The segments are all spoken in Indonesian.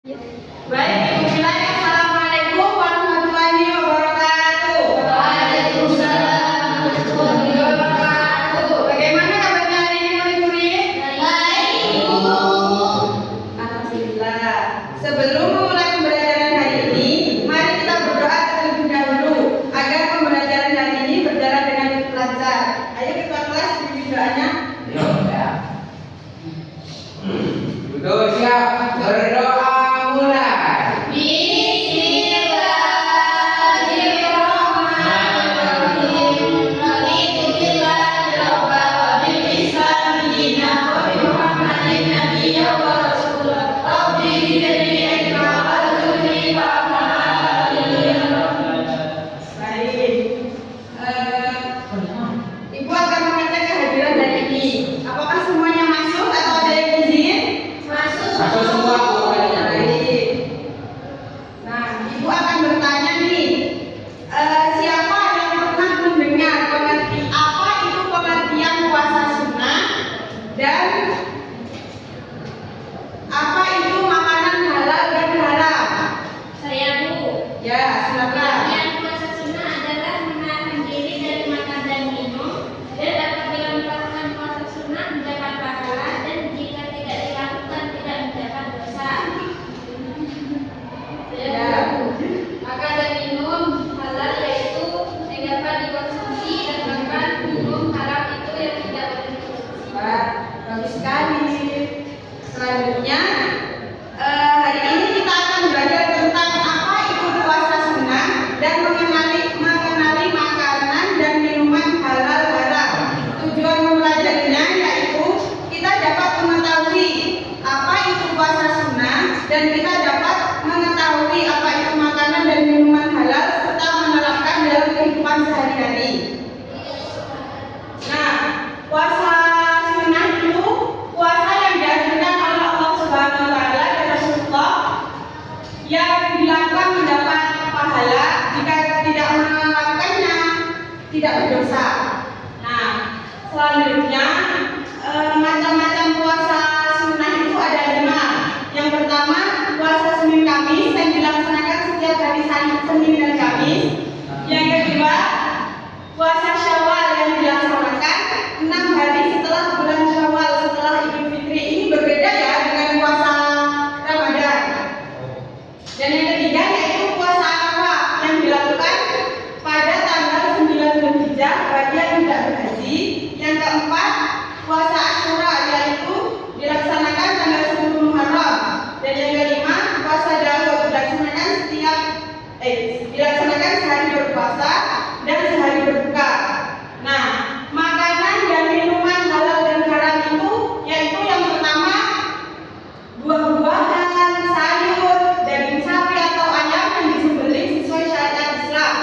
Baik, Ibu Bilal, Assalamualaikum warahmatullahi wabarakatuh. Waalaikumsalam warahmatullahi wabarakatuh. Bagaimana kabarnya hari ini, murid-murid? Baik, Ibu. Alhamdulillah. Sebelum memulai pembelajaran hari ini, mari kita berdoa terlebih dahulu agar pembelajaran hari ini berjalan dengan lancar. Ayo kita kelas di doanya. Betul, siap. Berdoa mulai. Bismillahirrahmanirrahim. Raditu billahi rabba wa bil Islam dinan wa bi Muhammadin nabiyyan wa rasulah. Rabbi zidni ilma warzuqni fahma. Baik. Ibu akan mengecek kehadiran hari ini. Apakah semuanya masuk atau ada yang izin? Masuk. Masuk semua, Bu. Baik. Nah, Ibu akan bertanya nih, siapa yang pernah mendengar apa itu pengertian puasa sunnah dan apa itu makanan halal dan haram? Saya, Bu. Ya, silakan. Pengertian puasa sunnah adalah menahan diri dari makan dan minum, dan apabila melakukan puasa sunnah mendapat pahala, dan jika tidak dilakukan tidak mendapat dosa. Ya. Makan dan minum halal yaitu yang dapat dikonsumsi, dan makan minum haram itu yang tidak boleh dikonsumsi. Bagus sekali. Selanjutnya, hari ini kita akan belajar tentang apa itu puasa sunnah dan mengenali makanan dan minuman halal haram. Tujuan mempelajarinya yaitu kita dapat mengetahui apa itu puasa sunnah dan kita dapat mengetahui apa itu makanan dan minuman halal serta menerapkan dalam kehidupan sehari-hari. Nah, puasa sunnah itu puasa yang dianjurkan oleh Allah Subhanahu wa taala dan Rasulullah yang dilakukan mendapat pahala, jika tidak melakukannya tidak berdosa. Nah, selanjutnya macam-macam puasa sunnah itu ada 5. Yang pertama, puasa Senin Kamis yang dilaksanakan setiap hari Senin dan Kamis. Yang kedua, puasa Syawal yang dilaksanakan 6 hari setelah bulan Syawal, setelah Idul Fitri. Ini berbeda ya dengan puasa Ramadan. Dan yang ketiga yaitu puasa Arafah yang dilakukan pada tanggal 9 Dzulhijjah bagi yang tidak berhaji. Yang keempat, puasa Asyura yaitu dilaksanakan tanggal 10 Muharram. Dan yang kelima, puasa Daud dilaksanakan sehari berpuasa dan sehari berbuka. Nah, makanan dan minuman halal dan haram itu yaitu yang pertama buah-buahan, sayur, daging sapi atau ayam yang disembelih sesuai syariat Islam.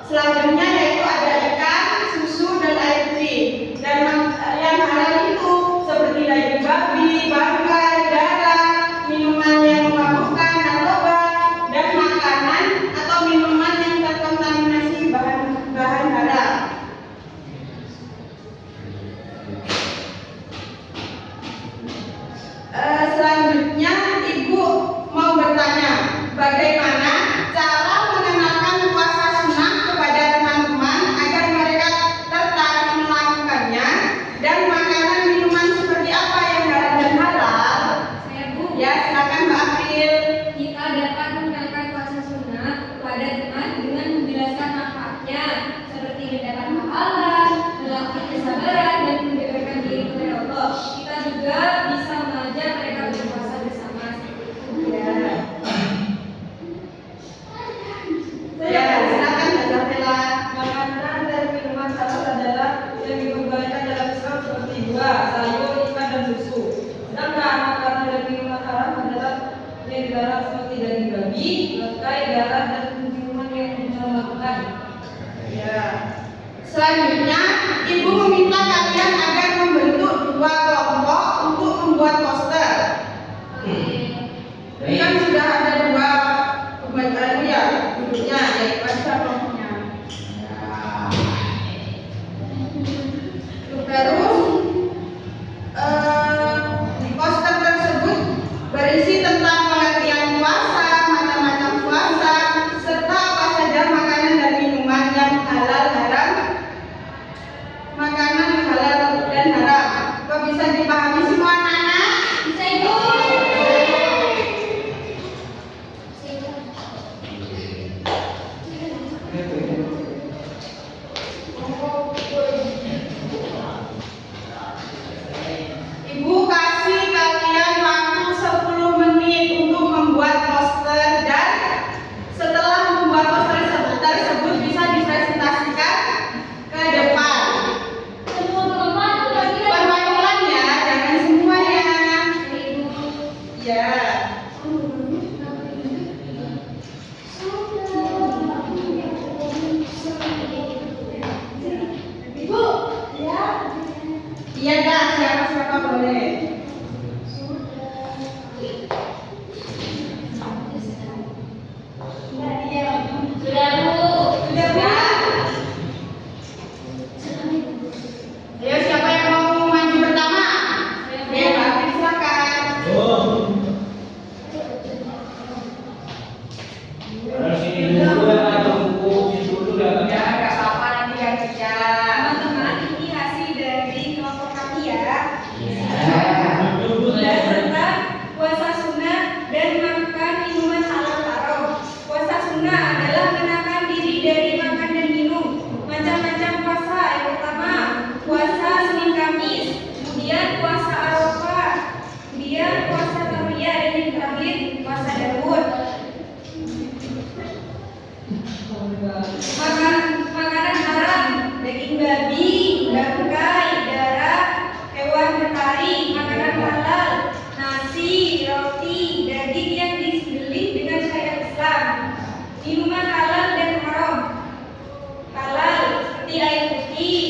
Selanjutnya yaitu ada ikan, susu dan air putih. Dan yang haram itu seperti daging babi, bangkai, darah, minuman yang memabukkan, narkoba, dan makanan atau minuman yang terkontaminasi bahan haram. Selanjutnya Ibu mau bertanya, bagaimana cara mengenalkan puasa sunnah kepada teman-teman agar mereka tertarik melakukannya, dan makanan minuman seperti apa yang haram dan halal? Saya, Bu. Ya, silakan Mbak April. Kita dapat mengenalkan puasa sunnah kepada teman dengan menjelaskan manfaatnya, seperti mendapat pahala, melatih kesabaran, dan mendekatkan diri kepada Allah. Kita juga bisa mengajak mereka berpuasa bersama. Ya. Ya, silakan Mbak Zafila. Makanan dan minuman halal adalah yang diperbolehkan dalam Islam seperti buah, sayur, ikan, dan susu. Sedangkan makanan dan minuman haram adalah yang dilarang seperti daging babi, bangkai, darah, dan minuman yang memabukkan. Ya. Selanjutnya, Ibu meminta kalian agar membentuk 2 kelompok untuk membuat poster. Ini kan sudah ada 2 pembacaannya ya, duduknya, yaitu baca kelompoknya. Terus, poster tersebut berisi tentang Iya Kak, siapa boleh. Sudah Bu. Sudah Kak? Ayo siapa yang mau maju pertama? Ya, Mbak Afif, silakan. Harus ini dulu ya, atau buku ini dulu ya. Ya, Kak Papa nanti yang kerja. Teman-teman, ini hasil dari kelompok kami ya. Ya. Dan tentang puasa sunnah dan makan minuman halal haram. Puasa sunnah adalah menahan diri dari makan dan minum. Macam-macam puasa. Yang pertama, puasa Senin Kamis, kemudian puasa Arafah, kemudian puasa Tarwiyah, dan yang terakhir puasa Daud. Makanan haram, daging babi, bangkai, darah, hewan bertaring. Makanan halal, nasi, roti, daging yang disembelih dengan syariat Islam. Minuman halal dan haram. Halal seperti air putih,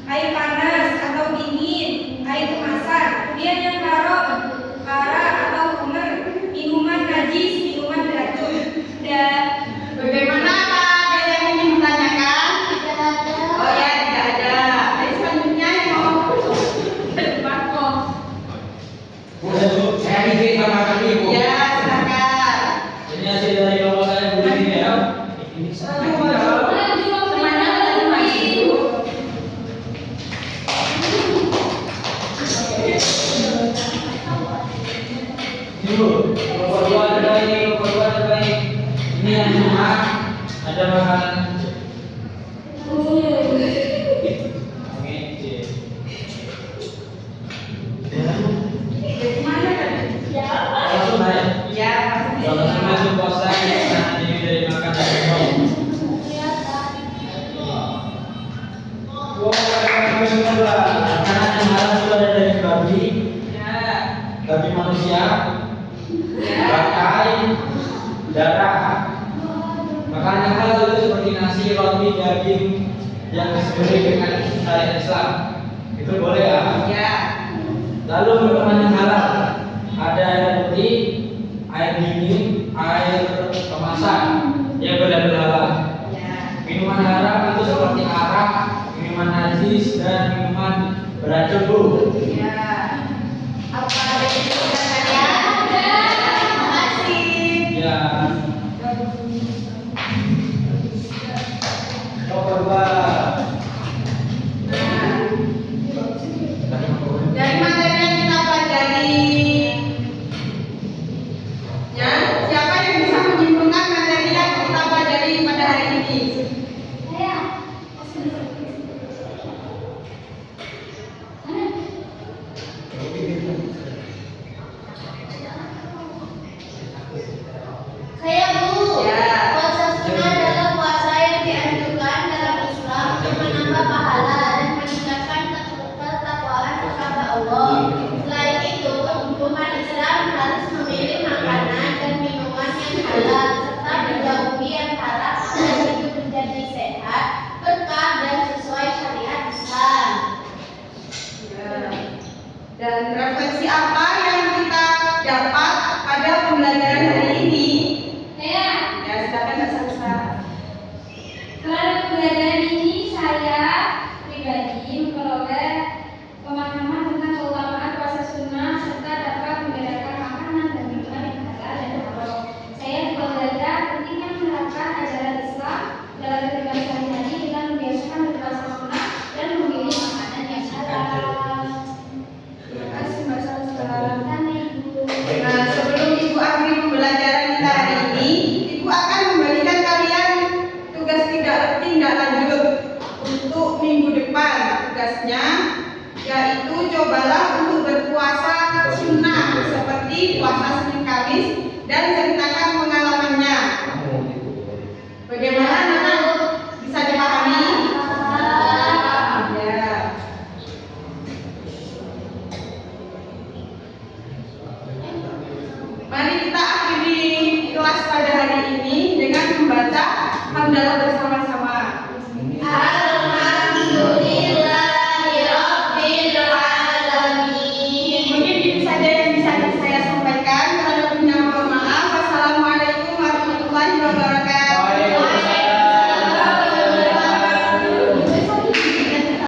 air panas atau dingin, air kemasan. Kemudian yang haram, arak atau khamr, minuman najis, minuman beracun. Dan Bagaimana Pak? Ada yang ingin menanyakan? Oh ya, tidak ada. Ayo selanjutnya yang mau ke depan kok. Udah Bu, saya izin sama kami Bu. Ya, silakan. Ini hasil dari kelompok saya Bu ini ya. Ini Maju, maju. Kemana lagi maju? Ini Bu, kelompok dua ada ini, kelompok dua ada ini. Ini yang cuma ada makanan. Oke, Dari mana tadi? langsung aja. Ya, Kalau masih. masuk puasa ya, jadi dari makan dan minum. Makanan yang halal itu ada dari babi, Ya. babi manusia, Ya. bangkai, darah. Makanan yang halal itu seperti nasi, roti, daging yang disembelih dengan syariat Islam. Itu boleh ya. Ya. Lalu minuman yang halal ada air putih, air dingin, air kemasan yang benar-benar halal. Ya. Minuman haram itu seperti arak, minuman najis dan minuman beracun Bu. Ya. Apa ada yang ingin bertanya? Terima kasih. Ya. Nomor 2. Dari materi yang kita pelajari, ya, siapa yang bisa menyimpulkan materi yang kita pelajari pada hari ini? Saya Bu, Ya. puasa sunnah adalah puasa yang dianjurkan dalam Islam untuk menambah pahala dan meningkatkan ketakwaan kepada Allah. Selain itu, umat Islam harus memilih makanan dan minuman yang halal serta menjauhi yang haram agar hidup menjadi sehat, berkah dan sesuai syariat Islam. Ya. Dan refleksi apa yang kita dapat pada pembelajaran hari ini? saya Ya, silakan Kak Salsa. pada pembelajaran ini saya pribadi memperoleh pemahaman tentang keutamaan puasa sunnah serta dapat membedakan makanan dan minuman yang halal dan haram. Saya juga belajar pentingnya menerapkan ajaran Islam dalam kehidupan sehari-hari dengan membiasakan berpuasa sunnah dan memilih makanan yang halal. Terima kasih Mbak Salsa. Sama Ibu. Nah, sebelum Ibu akhiri pembelajaran kita hari ini, Ibu akan memberikan kalian tugas tindak lanjut untuk minggu depan. Tugasnya yaitu cobalah untuk berpuasa sunnah seperti puasa Senin Kamis dan ceritakan pengalamannya. Bagaimana anak? Bisa dipahami? Ya. Mari kita hamdalah bersama-sama.